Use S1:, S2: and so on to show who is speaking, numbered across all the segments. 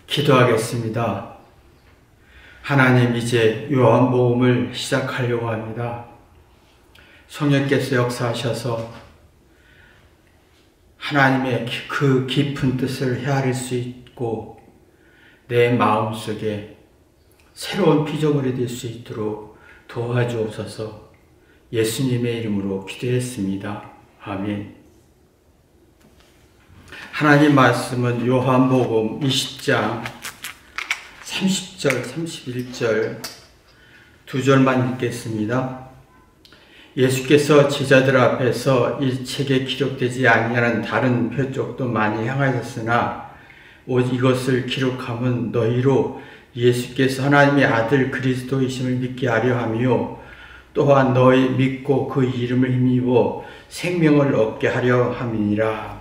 S1: 기도하겠습니다. 하나님, 이제 요한복음을 시작하려고 합니다. 성령께서 역사하셔서 하나님의 그 깊은 뜻을 헤아릴 수 있고 내 마음속에 새로운 피조물이 될 수 있도록 도와주옵소서. 예수님의 이름으로 기도했습니다. 아멘. 하나님 말씀은 요한복음 20장 30절, 31절 두 절만 읽겠습니다. 예수께서 제자들 앞에서 이 책에 기록되지 아니하는 다른 표적도 많이 행하셨으나 오직 이것을 기록함은 너희로 예수께서 하나님의 아들 그리스도이심을 믿게 하려 하며 또한 너희 믿고 그 이름을 힘입어 생명을 얻게 하려 함이니라.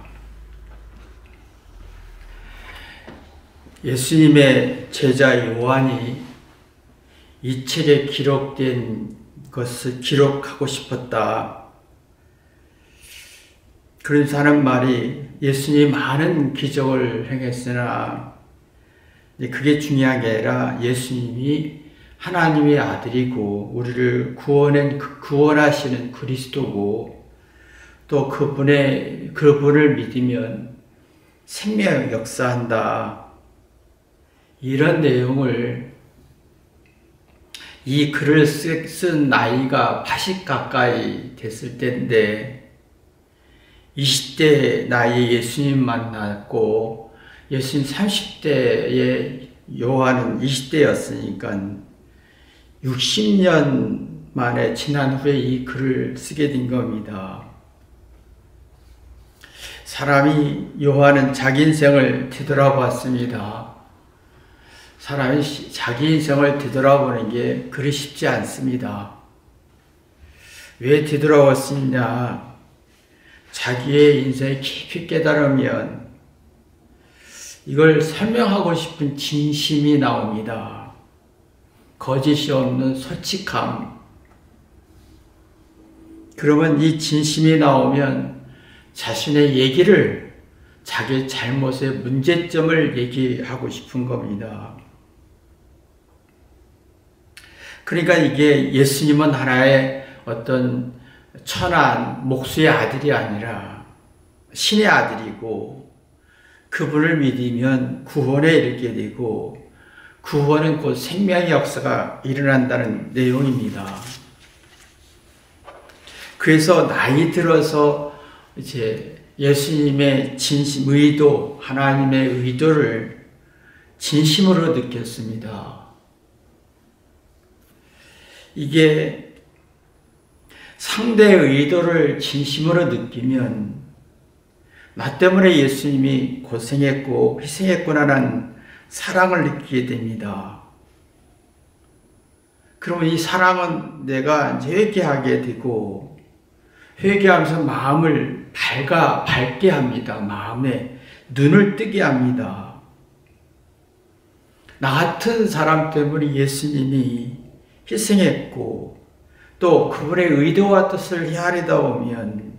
S1: 예수님의 제자 요한이 이 책에 기록된 것을 기록하고 싶었다. 그래서 하는 말이 예수님이 많은 기적을 행했으나 그게 중요한 게 아니라 예수님이 하나님의 아들이고 우리를 구원하시는 그리스도고 또 그분을 믿으면 생명을 역사한다. 이런 내용을 이 글을 쓴 나이가 80 가까이 됐을 때인데 20대 나이에 예수님 만났고 예수님 30대에 요한은 20대였으니까 60년 만에 지난 후에 이 글을 쓰게 된 겁니다. 요한은 자기 인생을 뒤돌아봤습니다. 사람이 자기 인생을 뒤돌아보는 게 그리 쉽지 않습니다. 왜 뒤돌아봤느냐? 자기의 인생을 깊이 깨달으면 이걸 설명하고 싶은 진심이 나옵니다. 거짓이 없는 솔직함. 그러면 이 진심이 나오면 자신의 얘기를, 자기 잘못의 문제점을 얘기하고 싶은 겁니다. 그러니까 이게 예수님은 하나의 어떤 천한 목수의 아들이 아니라 신의 아들이고 그분을 믿으면 구원에 이르게 되고 구원은 곧 생명의 역사가 일어난다는 내용입니다. 그래서 나이 들어서 이제 예수님의 진심, 의도, 하나님의 의도를 진심으로 느꼈습니다. 이게 상대의 의도를 진심으로 느끼면 나 때문에 예수님이 고생했고 희생했구나라는 사랑을 느끼게 됩니다. 그러면 이 사랑은 내가 이제 회개하게 되고 회개하면서 마음을 밝게 합니다. 마음에 눈을 뜨게 합니다. 나 같은 사람 때문에 예수님이 희생했고 또 그분의 의도와 뜻을 헤아리다 보면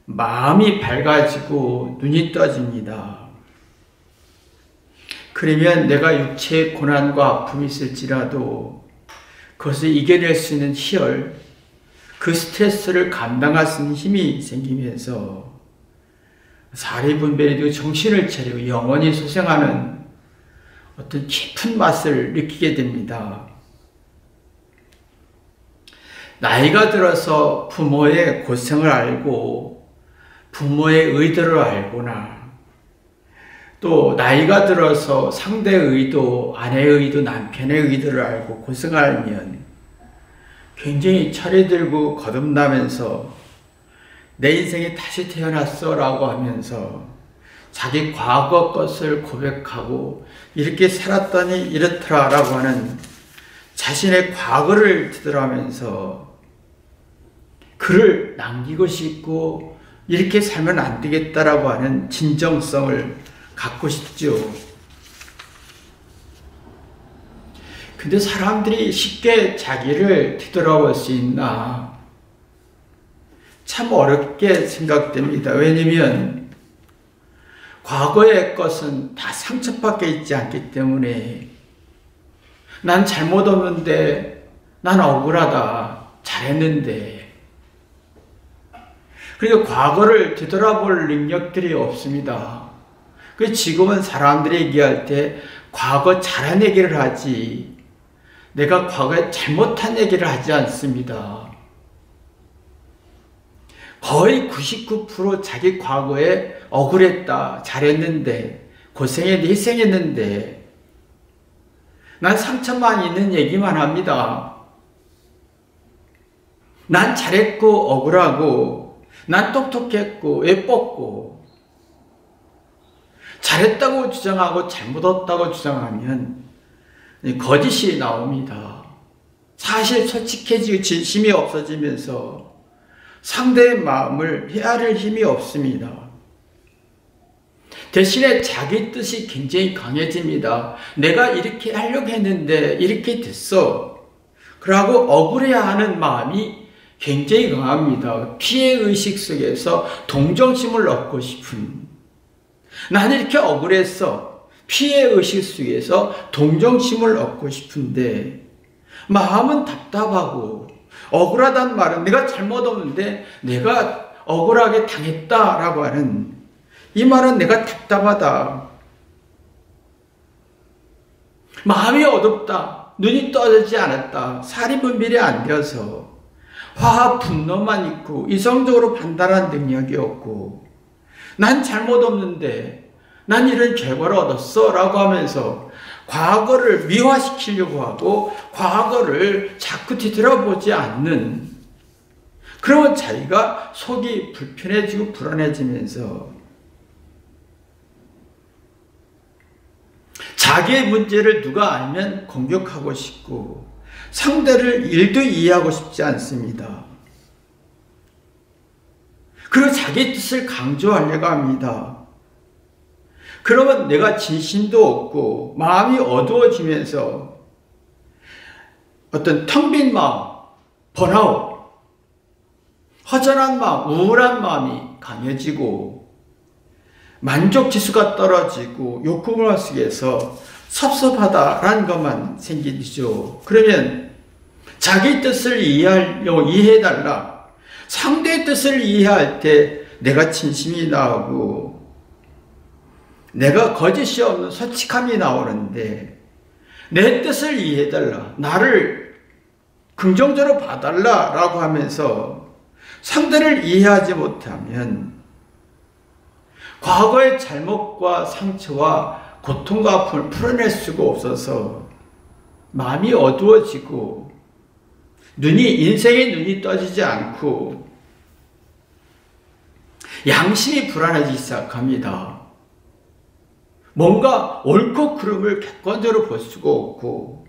S1: 마음이 밝아지고 눈이 떠집니다. 그러면 내가 육체의 고난과 아픔이 있을지라도 그것을 이겨낼 수 있는 희열, 그 스트레스를 감당할 수 있는 힘이 생기면서 사리분별이 되고 정신을 차리고 영원히 소생하는 어떤 깊은 맛을 느끼게 됩니다. 나이가 들어서 부모의 고생을 알고 부모의 의도를 알거나 또 나이가 들어서 상대의 의도, 아내의 의도, 남편의 의도를 알고 고생을 알면 굉장히 철이 들고 거듭나면서 내 인생에 다시 태어났어 라고 하면서 자기 과거 것을 고백하고 이렇게 살았더니 이렇더라 라고 하는 자신의 과거를 뒤돌아가면서 그를 남기고 싶고 이렇게 살면 안 되겠다라고 하는 진정성을 갖고 싶죠. 근데 사람들이 쉽게 자기를 뒤돌아볼 수 있나? 참 어렵게 생각됩니다. 왜냐면 과거의 것은 다 상처밖에 있지 않기 때문에 난 잘못 없는데, 난 억울하다, 잘했는데. 그러니까 과거를 되돌아볼 능력들이 없습니다. 그래서 지금은 사람들이 얘기할 때 과거 잘한 얘기를 하지, 내가 과거에 잘못한 얘기를 하지 않습니다. 거의 99% 자기 과거에 억울했다, 잘했는데, 고생했는데, 희생했는데, 난 상처만 있는 얘기만 합니다. 난 잘했고 억울하고, 난 똑똑했고 예뻤고, 잘했다고 주장하고 잘못했다고 주장하면 거짓이 나옵니다. 사실 솔직해지고 진심이 없어지면서 상대의 마음을 헤아릴 힘이 없습니다. 대신에 자기 뜻이 굉장히 강해집니다. 내가 이렇게 하려고 했는데 이렇게 됐어. 그러고 억울해하는 마음이 굉장히 강합니다. 피해의식 속에서 동정심을 얻고 싶은, 나는 이렇게 억울했어. 피해의식 속에서 동정심을 얻고 싶은데 마음은 답답하고, 억울하다는 말은 내가 잘못 없는데 내가 억울하게 당했다라고 하는 이 말은 내가 답답하다, 마음이 어둡다, 눈이 떠지지 않았다, 살이 분별이 안 되어서 화와 분노만 있고 이성적으로 판단한 능력이 없고, 난 잘못 없는데 난 이런 결과를 얻었어 라고 하면서 과거를 미화시키려고 하고 과거를 자꾸 뒤돌아보지 않는, 그러면 자기가 속이 불편해지고 불안해지면서 자기의 문제를 누가 알면 공격하고 싶고 상대를 일도 이해하고 싶지 않습니다. 그리고 자기 뜻을 강조하려고 합니다. 그러면 내가 진심도 없고 마음이 어두워지면서 어떤 텅 빈 마음, 번아웃, 허전한 마음, 우울한 마음이 강해지고 만족 지수가 떨어지고 욕구문화 속에서 섭섭하다라는 것만 생기죠. 그러면 자기 뜻을 이해해달라, 상대의 뜻을 이해할 때 내가 진심이 나오고 내가 거짓이 없는 솔직함이 나오는데, 내 뜻을 이해해달라, 나를 긍정적으로 봐달라 라고 하면서 상대를 이해하지 못하면 과거의 잘못과 상처와 고통과 아픔을 풀어낼 수가 없어서 마음이 어두워지고 인생의 눈이 떠지지 않고 양심이 불안해지기 시작합니다. 뭔가 옳고 그름을 객관적으로 볼 수가 없고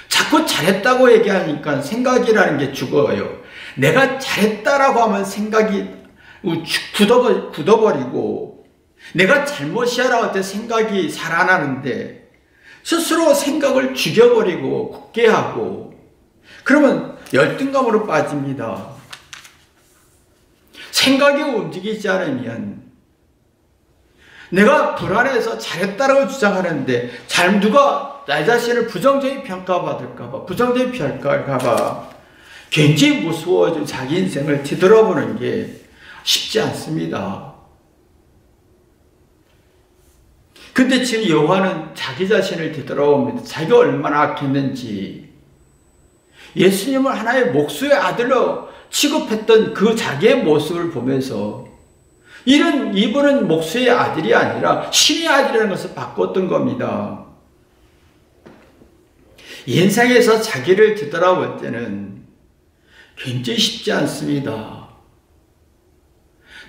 S1: 자꾸 잘했다고 얘기하니까 생각이라는 게 죽어요. 내가 잘했다라고 하면 생각이 굳어버리고, 내가 잘못이야라고 할 때 생각이 살아나는데 스스로 생각을 죽여버리고 굳게 하고, 그러면 열등감으로 빠집니다. 생각이 움직이지 않으면 내가 불안해서 잘했다라고 주장하는데 누가 나 자신을 부정적인 평가받을까봐, 부정적인 평가할까봐 굉장히 무서워지고 자기 인생을 뒤돌아보는 게 쉽지 않습니다. 근데 지금 여호와는 자기 자신을 뒤돌아봅니다. 자기가 얼마나 악했는지, 예수님을 하나의 목수의 아들로 취급했던 그 자기의 모습을 보면서 이분은 목수의 아들이 아니라 신의 아들이라는 것을 바꿨던 겁니다. 인생에서 자기를 뒤돌아볼 때는 굉장히 쉽지 않습니다.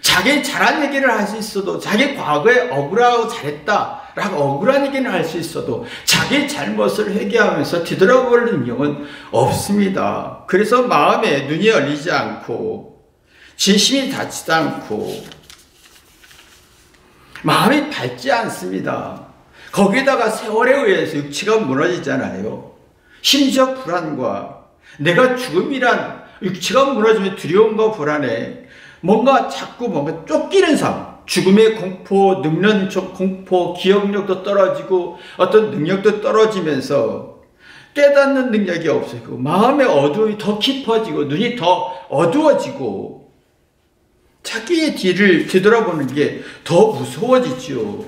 S1: 자기 잘한 얘기를 할 수 있어도, 자기 과거에 억울하고 잘했다라고 억울한 얘기는 할 수 있어도 자기 잘못을 회개하면서 뒤돌아볼 능력은 없습니다. 그래서 마음에 눈이 열리지 않고 진심이 닿지도 않고 마음이 밝지 않습니다. 거기에다가 세월에 의해서 육체가 무너지잖아요. 심지어 불안과, 내가 죽음이란 육체가 무너지면 두려움과 불안에 뭔가 자꾸 쫓기는 삶, 죽음의 공포, 늙는 공포, 기억력도 떨어지고 어떤 능력도 떨어지면서 깨닫는 능력이 없어지고 마음의 어두움이 더 깊어지고 눈이 더 어두워지고 자기의 뒤를 뒤돌아보는 게 더 무서워지죠.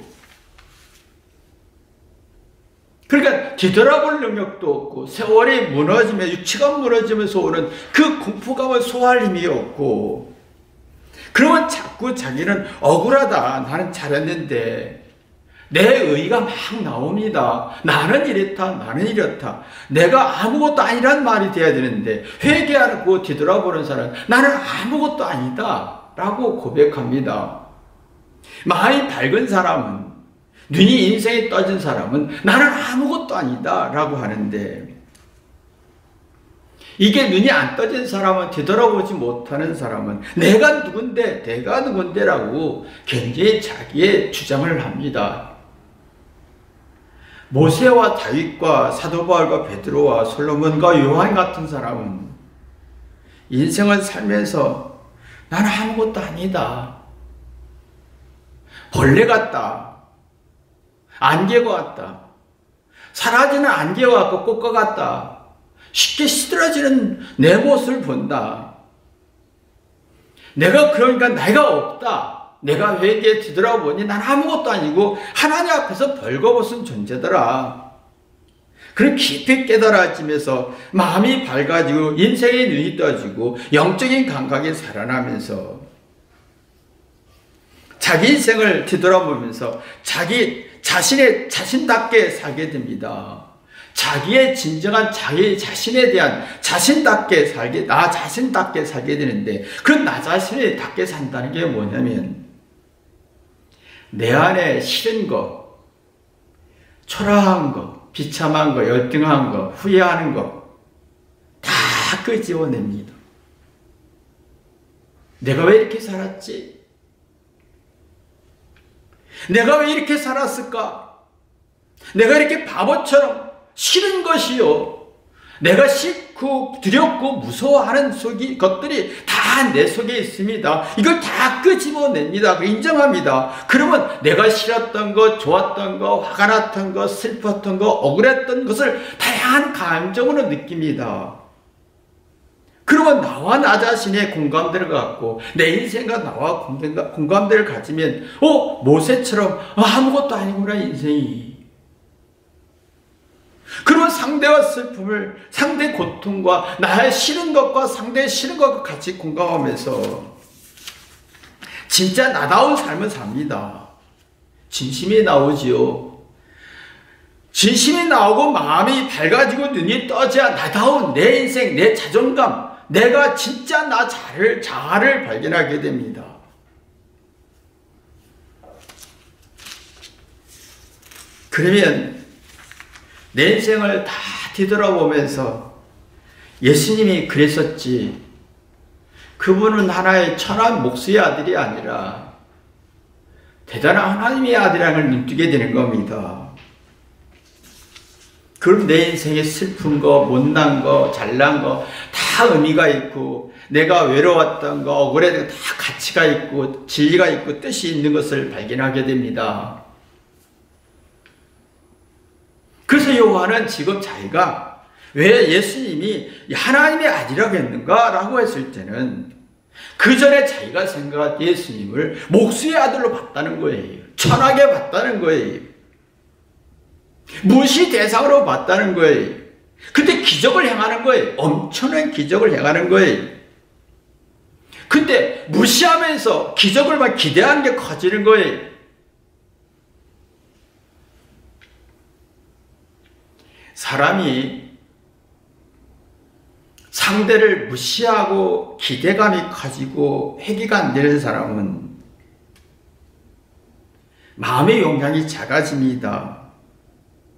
S1: 그러니까 뒤돌아볼 능력도 없고 세월이 무너지며 유치가 무너지면서 오는 그 공포감을 소화할 힘이 없고 그러면 자꾸 자기는 억울하다. 나는 잘했는데 내 의의가 막 나옵니다. 나는 이랬다. 나는 이렇다. 내가 아무것도 아니란 말이 돼야 되는데 회개하고 뒤돌아보는 사람은 나는 아무것도 아니다 라고 고백합니다. 마음이 밝은 사람은 눈이 인생에 떠진 사람은 나는 아무것도 아니다 라고 하는데 이게 눈이 안 떠진 사람은 뒤돌아보지 못하는 사람은 내가 누군데 라고 굉장히 자기의 주장을 합니다. 모세와 다윗과 사도 바울과 베드로와 솔로몬과 요한 같은 사람은 인생을 살면서 나는 아무것도 아니다. 벌레 같다. 안개와 같다. 사라지는 안개와 같고 꽃과 같다. 쉽게 시들어지는 내 모습을 본다. 내가 그러니까 내가 없다. 내가 회개에 뒤돌아보니 난 아무것도 아니고 하나님 앞에서 벌거벗은 존재더라. 그런 깊이 깨달아지면서 마음이 밝아지고 인생의 눈이 떠지고 영적인 감각이 살아나면서 자기 인생을 뒤돌아보면서 자기 자신답게 살게 됩니다. 자기의 진정한 자기 자신에 대한 나 자신답게 살게 되는데 그 나 자신에 답게 산다는 게 뭐냐면 내 안에 싫은 거, 초라한 거, 비참한 거, 열등한 거, 후회하는 거 다 끄집어냅니다. 내가 왜 이렇게 살았지? 내가 왜 이렇게 살았을까? 내가 이렇게 바보처럼 싫은 것이요. 내가 싫고 두렵고 무서워하는 것들이 다 내 속에 있습니다. 이걸 다 끄집어냅니다. 인정합니다. 그러면 내가 싫었던 것, 좋았던 것, 화가 났던 것, 슬펐던 것, 억울했던 것을 다양한 감정으로 느낍니다. 그러면 나와 나 자신의 공감대를 갖고 내 인생과 나와 공감대를 가지면 모세처럼 아무것도 아니구나 인생이. 그러면 상대와 슬픔을, 상대 고통과 나의 싫은 것과 상대의 싫은 것과 같이 공감하면서 진짜 나다운 삶을 삽니다. 진심이 나오지요. 진심이 나오고 마음이 밝아지고 눈이 떠져야 나다운 내 인생, 내 자존감, 내가 진짜 나 자아를 발견하게 됩니다. 그러면 내 인생을 다 뒤돌아보면서 예수님이 그랬었지. 그분은 하나의 천한 목수의 아들이 아니라 대단한 하나님의 아들이라는 걸 눈뜨게 되는 겁니다. 그럼 내 인생의 슬픈 거, 못난 거, 잘난 거 다 의미가 있고 내가 외로웠던 거, 억울했던 거 다 가치가 있고 진리가 있고 뜻이 있는 것을 발견하게 됩니다. 그래서 요한은 지금 자기가 왜 예수님이 하나님의 아들이라고 했는가? 라고 했을 때는 그 전에 자기가 생각한 예수님을 목수의 아들로 봤다는 거예요. 천하게 봤다는 거예요. 무시 대상으로 봤다는 거예요. 근데 기적을 행하는 거예요. 엄청난 기적을 행하는 거예요. 근데 무시하면서 기적을 막 기대하는 게 커지는 거예요. 사람이 상대를 무시하고 기대감이 커지고 회개가 안 되는 사람은 마음의 용량이 작아집니다.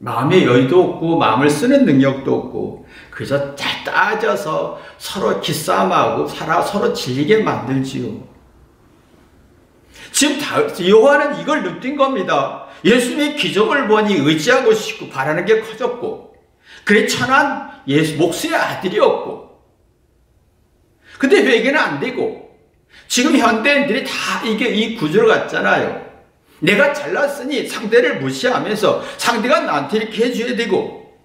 S1: 마음의 여유도 없고 마음을 쓰는 능력도 없고 그래서 잘 따져서 서로 기싸움하고 서로 질리게 만들지요. 지금 요한은 이걸 느낀 겁니다. 예수님의 기적을 보니 의지하고 싶고 바라는 게 커졌고 그래 천한 목수의 아들이었고 근데 회개는 안 되고 지금 현대인들이 다 이 구조로 갔잖아요. 내가 잘났으니 상대를 무시하면서 상대가 나한테 이렇게 해줘야 되고,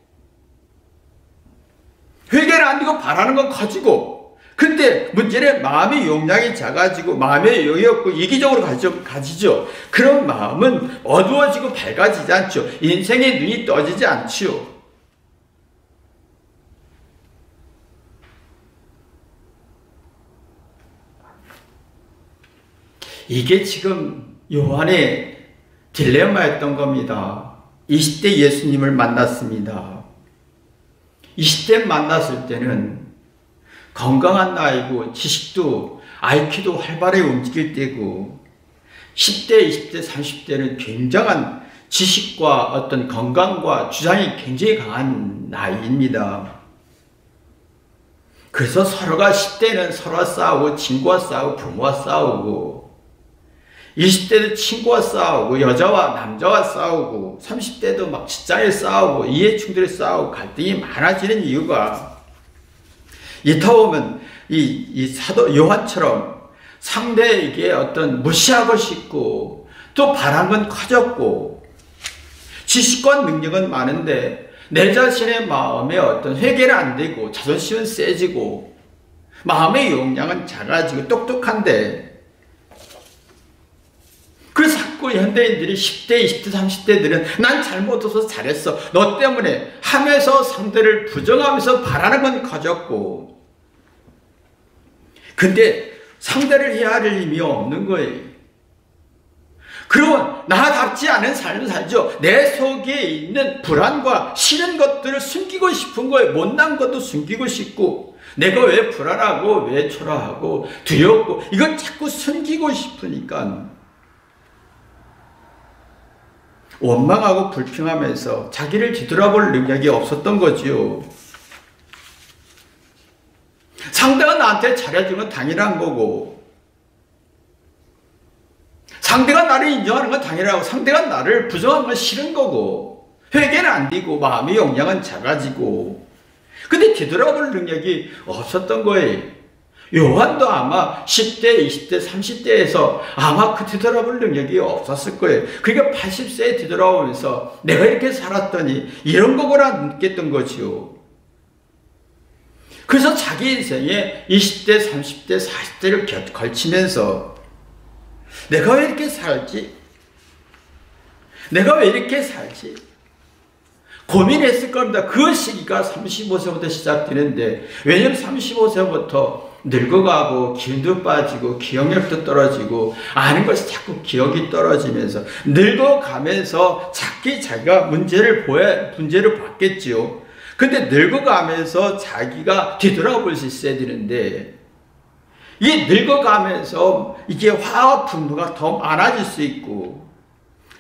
S1: 회개를 안 되고 바라는 건 커지고, 근데 문제는 마음의 용량이 작아지고 마음의 여유 없고 이기적으로 가지죠. 그런 마음은 어두워지고 밝아지지 않죠. 인생의 눈이 떠지지 않지요. 이게 지금 요한의 딜레마였던 겁니다. 20대 예수님을 만났습니다. 20대 만났을 때는 건강한 나이고 지식도 IQ도 활발하게 움직일 때고, 10대, 20대, 30대는 굉장한 지식과 어떤 건강과 주장이 굉장히 강한 나이입니다. 그래서 서로가 10대는 서로와 싸우고 친구와 싸우고 부모와 싸우고, 20대도 친구와 싸우고 여자와 남자와 싸우고, 30대도 막 직장에 싸우고 이해충돌에 싸우고 갈등이 많아지는 이유가, 이타 보면 이 사도 요한처럼 상대에게 어떤 무시하고 싶고 또 바란 건 커졌고 지식과 능력은 많은데 내 자신의 마음에 어떤 회개는 안 되고 자존심은 세지고 마음의 용량은 작아지고 똑똑한데, 그래서 자꾸 현대인들이 10대, 20대, 30대들은 난 잘못해서 잘했어, 너 때문에 하면서 상대를 부정하면서 바라는 건 커졌고, 근데 상대를 해야 할 힘이 없는 거예요. 그러면 나답지 않은 삶을 살죠. 내 속에 있는 불안과 싫은 것들을 숨기고 싶은 거예요. 못난 것도 숨기고 싶고, 내가 왜 불안하고 왜 초라하고 두렵고 이걸 자꾸 숨기고 싶으니까 원망하고 불평하면서 자기를 뒤돌아볼 능력이 없었던 거지요. 상대가 나한테 잘해주는 건 당연한 거고, 상대가 나를 인정하는 건 당연하고, 상대가 나를 부정하는 건 싫은 거고, 회개는 안 되고 마음의 용량은 작아지고, 근데 뒤돌아볼 능력이 없었던 거예요. 요한도 아마 10대, 20대, 30대에서 아마 그 뒤돌아볼 능력이 없었을 거예요. 그러니까 80세에 뒤돌아오면서 내가 이렇게 살았더니 이런 거구나 느꼈던 거지요. 그래서 자기 인생에 20대, 30대, 40대를 걸치면서 내가 왜 이렇게 살지? 내가 왜 이렇게 살지? 고민했을 겁니다. 그 시기가 35세부터 시작되는데, 왜냐면 35세부터 늙어가고 기운도 빠지고 기억력도 떨어지고 아는 것이 자꾸 기억이 떨어지면서 늙어가면서 자기가 문제를 받겠지요. 근데 늙어가면서 자기가 뒤돌아볼 수 있어야 되는데, 이 늙어가면서 이게 화와 분노가 더 많아질 수 있고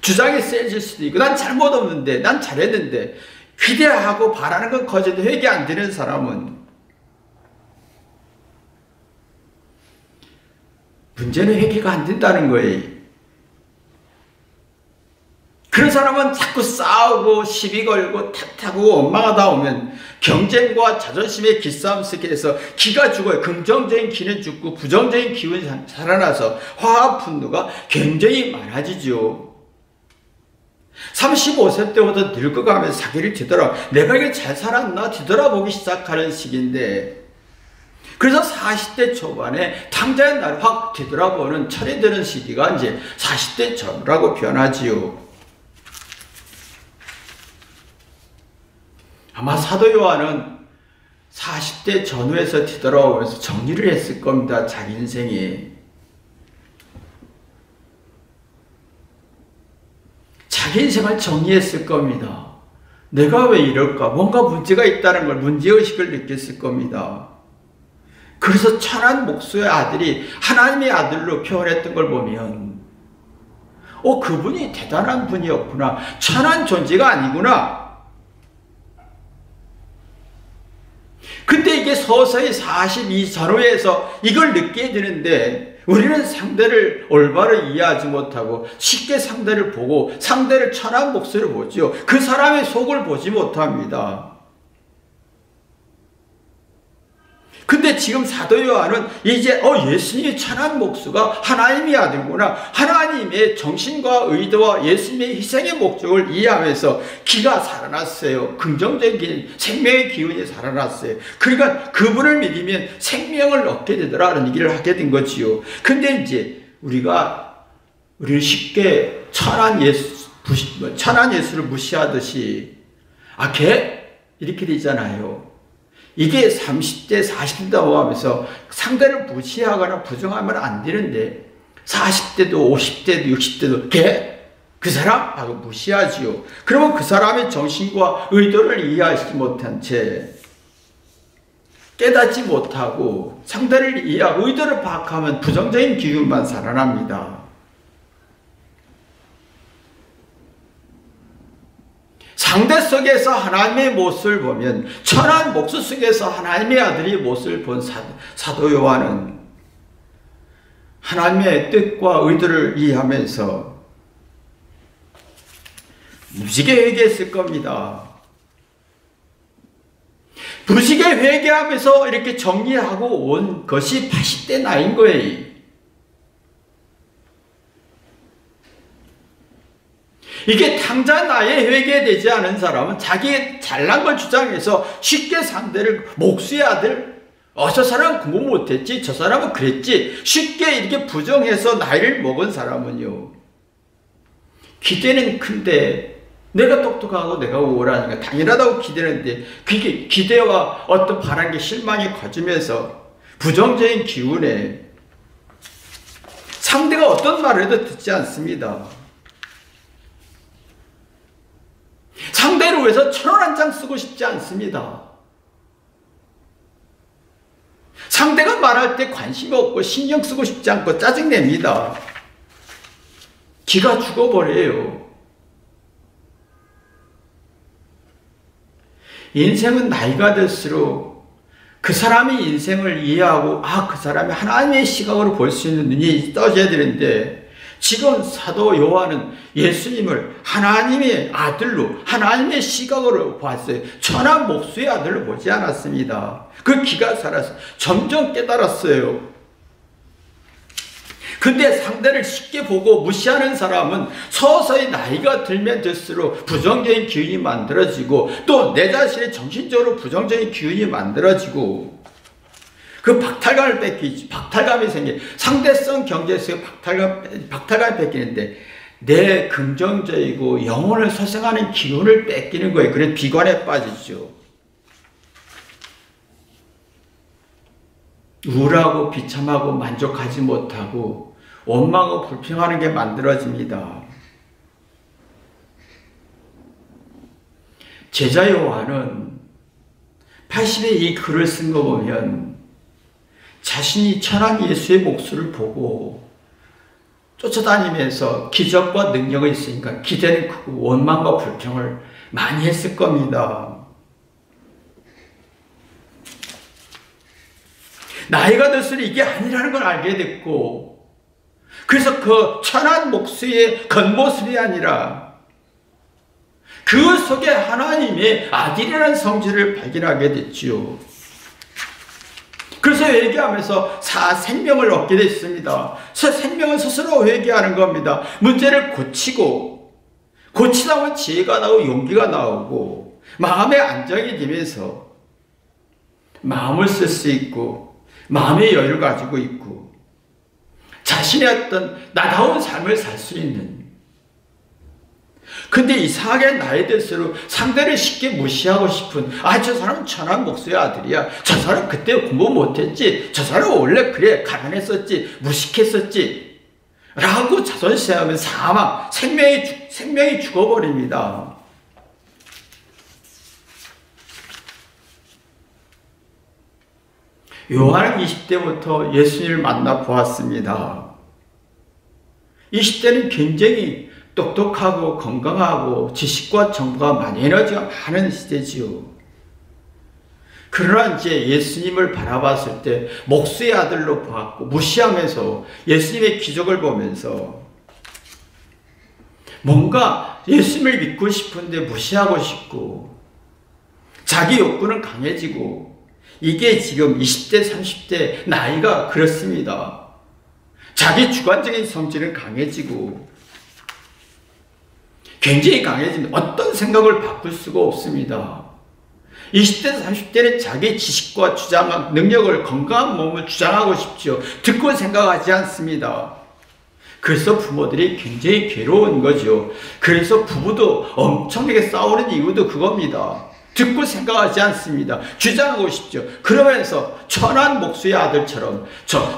S1: 주장이 세질 수도 있고, 난 잘못 없는데, 난 잘했는데, 기대하고 바라는 건 커져도 회개 안 되는 사람은, 문제는 회개가 안 된다는 거예요. 그런 사람은 자꾸 싸우고 시비 걸고 탓하고 원망하다 오면 경쟁과 자존심의 기싸움 속에서 기가 죽어요. 긍정적인 기는 죽고 부정적인 기운이 살아나서 화와 분노가 굉장히 많아지죠. 35세 때부터 늙어가면서 자기를 내가 이게 잘 살았나 뒤돌아보기 시작하는 시기인데, 그래서 40대 초반에 당장의 날 확 뒤돌아보는 철이 드는 시기가 이제 40대 전후라고 변하지요. 아마 사도 요한은 40대 전후에서 뒤돌아오면서 정리를 했을 겁니다. 자기 인생에. 자기 인생을 정리했을 겁니다. 내가 왜 이럴까? 뭔가 문제가 있다는 걸, 문제의식을 느꼈을 겁니다. 그래서 천한 목수의 아들이 하나님의 아들로 표현했던 걸 보면, 그분이 대단한 분이었구나. 천한 존재가 아니구나. 근데 이게 서서히 42 전후에서 이걸 느끼게 되는데, 우리는 상대를 올바로 이해하지 못하고 쉽게 상대를 보고 상대를 천한 목소리로 보죠. 그 사람의 속을 보지 못합니다. 근데 지금 사도 요한은 이제 예수님이 천한 목수가 하나님의 아들구나, 하나님의 정신과 의도와 예수님의 희생의 목적을 이해하면서 기가 살아났어요. 긍정적인 생명의 기운이 살아났어요. 그러니까 그분을 믿으면 생명을 얻게 되더라는 얘기를 하게 된 거지요. 근데 이제 우리는 쉽게 천한 예수를 무시하듯이 걔 이렇게 되잖아요. 이게 30대, 40대 넘어가면서 상대를 무시하거나 부정하면 안 되는데 40대도 50대도 60대도 그 사람? 하고 무시하지요. 그러면 그 사람의 정신과 의도를 이해하지 못한 채 깨닫지 못하고 상대를 이해하고 의도를 파악하면 부정적인 기운만 살아납니다. 상대 속에서 하나님의 모습을 보면 천한 목수 속에서 하나님의 아들의 모습을 본 사도 요한은 하나님의 뜻과 의도를 이해하면서 무지개 회개했을 겁니다. 무지개 회개하면서 이렇게 정리하고 온 것이 80대 나이인 거예요. 이게 당장 나에 회개되지 않은 사람은 자기의 잘난 걸 주장해서 쉽게 상대를 목수의 아들, 저 사람은 공부 못했지, 저 사람은 그랬지, 쉽게 이렇게 부정해서 나이를 먹은 사람은요, 기대는 큰데 내가 똑똑하고 내가 우월하니까 당연하다고 기대는데 그게 기대와 어떤 바람의 실망이 커지면서 부정적인 기운에 상대가 어떤 말을 해도 듣지 않습니다. 상대를 위해서 1,000원 한 장 쓰고 싶지 않습니다. 상대가 말할 때 관심이 없고 신경 쓰고 싶지 않고 짜증냅니다. 기가 죽어버려요. 인생은 나이가 들수록 그 사람의 인생을 이해하고 그 사람이 하나님의 시각으로 볼 수 있는 눈이 떠져야 되는데 지금 사도 요한은 예수님을 하나님의 아들로 하나님의 시각으로 봤어요. 천한 목수의 아들로 보지 않았습니다. 그 기가 살아서 점점 깨달았어요. 근데 상대를 쉽게 보고 무시하는 사람은 서서히 나이가 들면 들수록 부정적인 기운이 만들어지고 또 내 자신의 정신적으로 부정적인 기운이 만들어지고 그 박탈감이 생겨. 상대성 경제 속에 박탈감이 뺏기는데 내 긍정적이고 영혼을 소생하는 기운을 뺏기는 거예요. 그래서 비관에 빠지죠. 우울하고 비참하고 만족하지 못하고 원망하고 불평하는 게 만들어집니다. 제자 요한은 80에 이 글을 쓴 거 보면 자신이 천한 예수의 목수를 보고 쫓아다니면서 기적과 능력이 있으니까 기대는 크고 원망과 불평을 많이 했을 겁니다. 나이가 들수록 이게 아니라는 걸 알게 됐고 그래서 그 천한 목수의 겉모습이 아니라 그 속에 하나님의 아들이라는 성질을 발견하게 됐지요. 그래서 회개하면서 생명을 얻게 됐습니다. 생명은 스스로 회개하는 겁니다. 문제를 고치다 보면 지혜가 나오고 용기가 나오고 마음의 안정이 되면서 마음을 쓸 수 있고 마음의 여유를 가지고 있고 자신의 어떤 나다운 삶을 살 수 있는. 근데 이상하게 나이 들수록 상대를 쉽게 무시하고 싶은 저 사람은 천한 목수의 아들이야. 저 사람 그때 공부 못했지. 저 사람은 원래 그래 가난했었지. 무식했었지. 라고 자존심하면 사망, 생명이 죽어버립니다. 요한은 20대부터 예수님을 만나 보았습니다. 20대는 굉장히 똑똑하고 건강하고 지식과 정보가 많이 에너지가 많은 시대지요. 그러나 이제 예수님을 바라봤을 때 목수의 아들로 보았고 무시하면서 예수님의 기적을 보면서 뭔가 예수님을 믿고 싶은데 무시하고 싶고 자기 욕구는 강해지고 이게 지금 20대, 30대 나이가 그렇습니다. 자기 주관적인 성질은 강해지고 굉장히 강해지면 어떤 생각을 바꿀 수가 없습니다. 20대, 30대는 자기 지식과 주장, 능력을, 건강한 몸을 주장하고 싶죠. 듣고 생각하지 않습니다. 그래서 부모들이 굉장히 괴로운 거죠. 그래서 부부도 엄청나게 싸우는 이유도 그겁니다. 듣고 생각하지 않습니다. 주장하고 싶죠. 그러면서 천한 목수의 아들처럼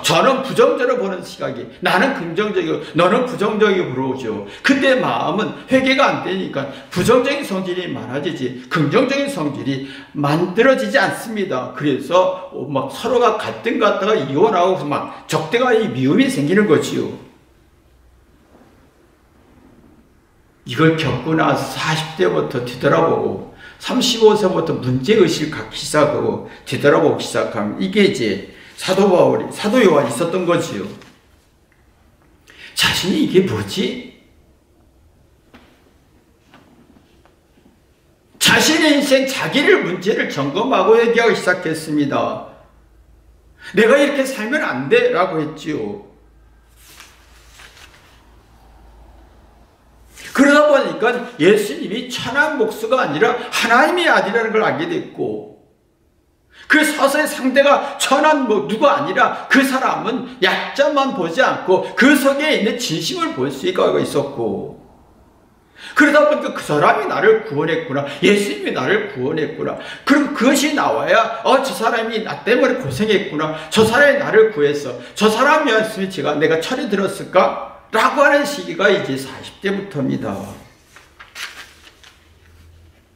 S1: 저는 부정적으로 보는 시각이, 나는 긍정적이고 너는 부정적이고 그러죠. 근데 마음은 회개가 안 되니까 부정적인 성질이 많아지지 긍정적인 성질이 만들어지지 않습니다. 그래서 막 서로가 갈등 갖다가 이혼하고 막 적대가 미움이 생기는 거지요. 이걸 겪고 나서 40대부터 뒤돌아보고 35세부터 문제의식을 갖기 시작하고 뒤돌아보기 시작하면 이게 이제 사도 요한이 있었던 거지요. 자신이 이게 뭐지? 자신의 인생, 자기를 문제를 점검하고 회개하기 시작했습니다. 내가 이렇게 살면 안 돼 라고 했지요. 그러다 보니까 예수님이 천한 목수가 아니라 하나님의 아들이라는 걸 알게 됐고, 그 서서히 상대가 천한 누가 아니라 그 사람은 약점만 보지 않고 그 속에 있는 진심을 볼 수가 있었고, 그러다 보니까 그 사람이 나를 구원했구나, 예수님이 나를 구원했구나, 그럼 그것이 나와야 저 사람이 나 때문에 고생했구나, 저 사람이 나를 구했어, 저 사람이었으면 내가 철이 들었을까? 라고 하는 시기가 이제 40대부터입니다.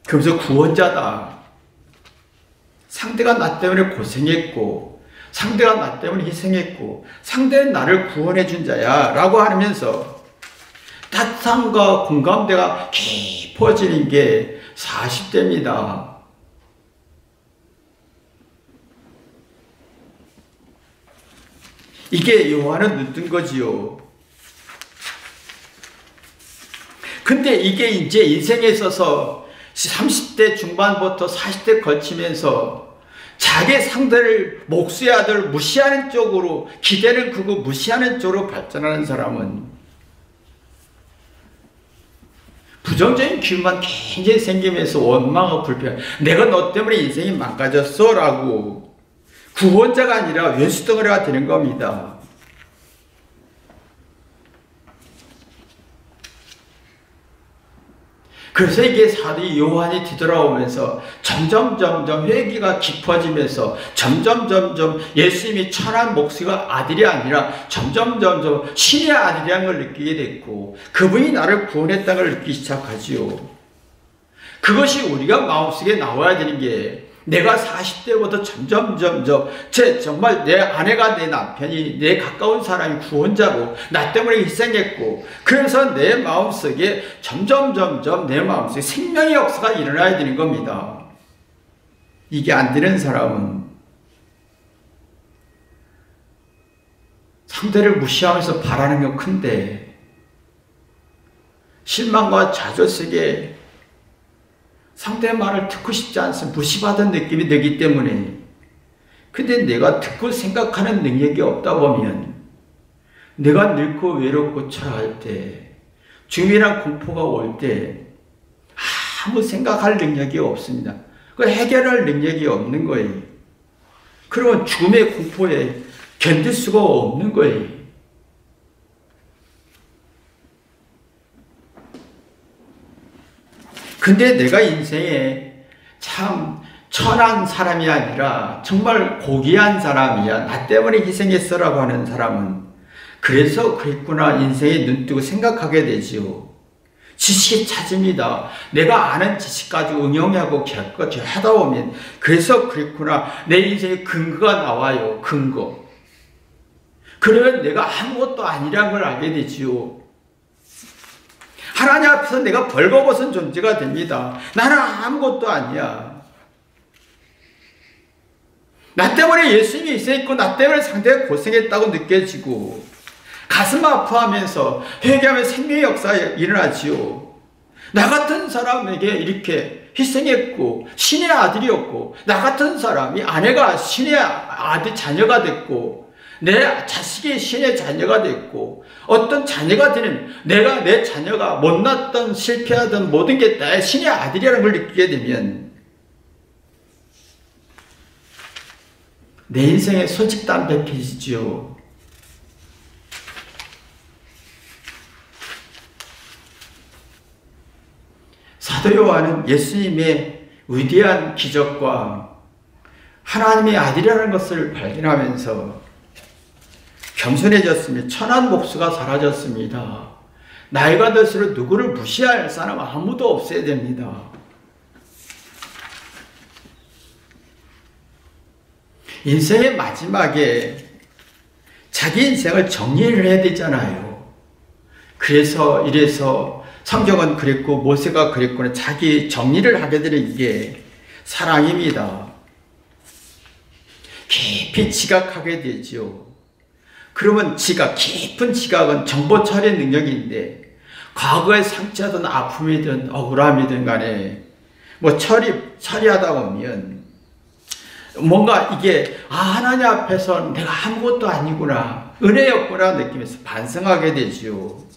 S1: 그러면서 구원자다. 상대가 나 때문에 고생했고, 상대가 나 때문에 희생했고, 상대는 나를 구원해 준 자야 라고 하면서 따뜻함과 공감대가 깊어지는 게 40대입니다. 이게 요한은 눈뜬 거지요. 근데 이게 이제 인생에 있어서 30대 중반부터 40대 거치면서 자기 상대를 목수의 아들 무시하는 쪽으로, 기대를 그거 무시하는 쪽으로 발전하는 사람은 부정적인 기운만 굉장히 생기면서 원망하고 불평, 내가 너 때문에 인생이 망가졌어 라고 구원자가 아니라 왼수덩어리가 되는 겁니다. 그래서 이게 사도 요한이 뒤돌아오면서 점점 회개가 깊어지면서 점점 예수님이 천한 목수가 아들이 아니라 점점 신의 아들이라는 걸 느끼게 됐고, 그분이 나를 구원했다는 걸 느끼기 시작하지요. 그것이 우리가 마음속에 나와야 되는 게, 내가 40대부터 점점 정말 내 아내가, 내 남편이, 내 가까운 사람이 구원자고 나 때문에 희생했고, 그래서 내 마음속에 점점 내 마음속에 생명의 역사가 일어나야 되는 겁니다. 이게 안 되는 사람은 상대를 무시하면서 바라는 건 큰데 실망과 좌절 속에 상대의 말을 듣고 싶지 않습니다. 무시받은 느낌이 들기 때문에. 근데 내가 듣고 생각하는 능력이 없다 보면 내가 늙고 외롭고 초라할 때, 죽음이란 공포가 올 때 아무 생각할 능력이 없습니다. 그 해결할 능력이 없는 거예요. 그러면 죽음의 공포에 견딜 수가 없는 거예요. 근데 내가 인생에 참 천한 사람이 아니라 정말 고귀한 사람이야, 나 때문에 희생했어라고 하는 사람은 그래서 그랬구나, 인생에 눈뜨고 생각하게 되지요. 지식이 찾습니다. 내가 아는 지식 가지고 응용하고 하다 보면 그래서 그랬구나, 내 인생의 근거가 나와요. 근거. 그러면 내가 아무것도 아니라는 걸 알게 되지요. 하나님 앞에서 내가 벌거벗은 존재가 됩니다. 나는 아무것도 아니야. 나 때문에 예수님이 있어있고 나 때문에 상대가 고생했다고 느껴지고 가슴 아파하면서 회개하면 생명의 역사가 일어나지요. 나 같은 사람에게 이렇게 희생했고 신의 아들이었고, 나 같은 사람이 아내가 신의 아들 자녀가 됐고, 내 자식이 신의 자녀가 됐고, 어떤 자녀가 되는, 내가 내 자녀가 못났던 실패하던 모든 게 나의 신의 아들이라는 걸 느끼게 되면 내 인생에 솔직담백해지죠. 사도 요한은 예수님의 위대한 기적과 하나님의 아들이라는 것을 발견하면서 겸손해졌으며 천한 목수가 사라졌습니다. 나이가 들수록 누구를 무시할 사람 아무도 없어야 됩니다. 인생의 마지막에 자기 인생을 정리를 해야 되잖아요. 그래서 이래서 성경은 그랬고 모세가 그랬구나, 자기 정리를 하게 되는 게 사랑입니다. 깊이 지각하게 되죠. 그러면 깊은 지각은 정보 처리 능력인데, 과거의 상처든 아픔이든 억울함이든 간에 처리하다 보면 뭔가 이게 하나님 앞에서 내가 아무것도 아니구나, 은혜였구나 느끼면서 반성하게 되죠.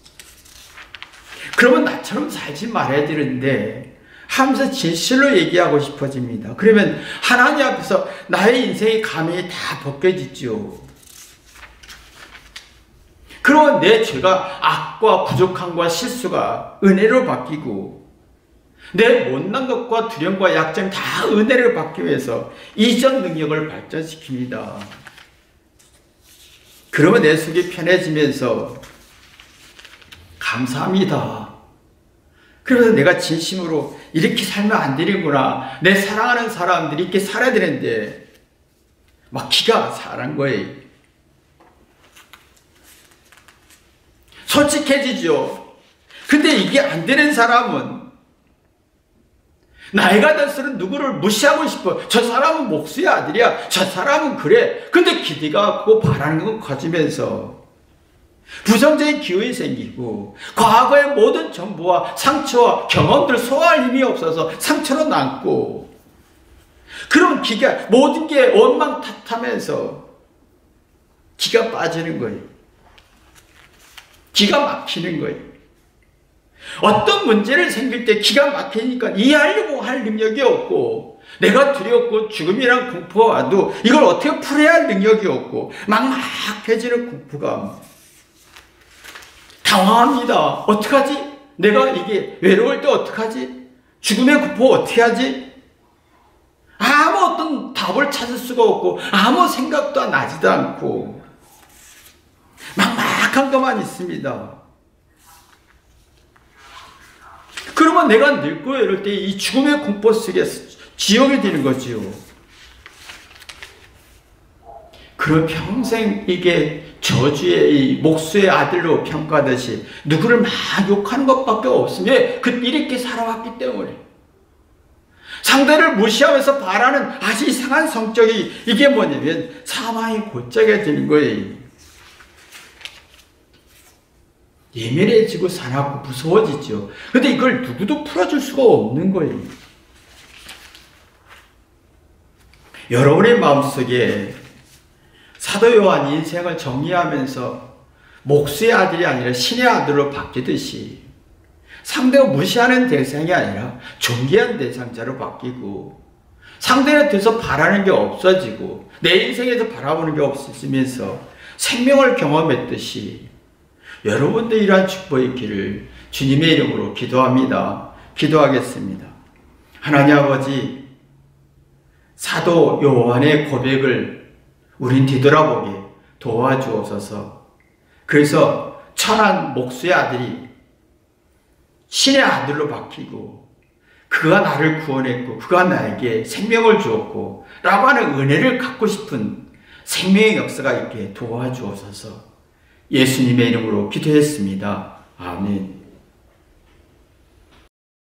S1: 그러면 나처럼 살지 말아야 되는데 하면서 진실로 얘기하고 싶어집니다. 그러면 하나님 앞에서 나의 인생의 가면이 다 벗겨지죠. 그러면 내 죄가 악과 부족함과 실수가 은혜로 바뀌고, 내 못난 것과 두려움과 약점 다 은혜를 받기 위해서 이전 능력을 발전시킵니다. 그러면 내 속이 편해지면서 감사합니다. 그래서 내가 진심으로 이렇게 살면 안 되는구나, 내 사랑하는 사람들이 이렇게 살아야 되는데 막 기가 살아난 거예요. 솔직해지죠. 근데 이게 안 되는 사람은 나이가 들수록 누구를 무시하고 싶어. 저 사람은 목수의 아들이야, 저 사람은 그래. 근데 기대가 크고 바라는 건 커지면서 부정적인 기운이 생기고, 과거의 모든 정보와 상처와 경험들 소화할 힘이 없어서 상처로 남고, 그럼 기가 모든 게 원망 탓하면서 기가 빠지는 거예요. 기가 막히는 거예요. 어떤 문제를 생길 때 기가 막히니까 이해하려고 할 능력이 없고, 내가 두렵고 죽음이란 공포가 와도 이걸 어떻게 풀어야 할 능력이 없고, 막막해지는 공포감, 당황합니다. 어떡하지? 내가 이게 외로울 때 어떡하지? 죽음의 공포 어떻게 하지? 아무 어떤 답을 찾을 수가 없고 아무 생각도 나지도 않고 막막한 것만 있습니다. 그러면 내가 늙고 이럴 때 이 죽음의 공포 속에서 지옥이 되는 거지요. 그럼 평생 이게 저주의 이 목수의 아들로 평가하듯이 누구를 막 욕하는 것밖에 없으면 이렇게 살아왔기 때문에, 상대를 무시하면서 바라는 아주 이상한 성격이, 이게 뭐냐면 사망이 곧자게 되는 거예요. 예민해지고 사납고 무서워지죠. 근데 이걸 누구도 풀어줄 수가 없는 거예요. 여러분의 마음속에 사도 요한이 인생을 정리하면서 목수의 아들이 아니라 신의 아들로 바뀌듯이, 상대가 무시하는 대상이 아니라 존귀한 대상자로 바뀌고, 상대에 대해서 바라는 게 없어지고 내 인생에서 바라보는 게 없어지면서 생명을 경험했듯이, 여러분도 이러한 축복이 있기를 주님의 이름으로 기도합니다. 기도하겠습니다. 하나님 아버지, 사도 요한의 고백을 우린 뒤돌아보게 도와주옵소서. 그래서 천한 목수의 아들이 신의 아들로 바뀌고, 그가 나를 구원했고 그가 나에게 생명을 주었고 라고 하는 은혜를 갖고 싶은 생명의 역사가 있게 도와주옵소서. 예수님의 이름으로 기도했습니다. 아멘.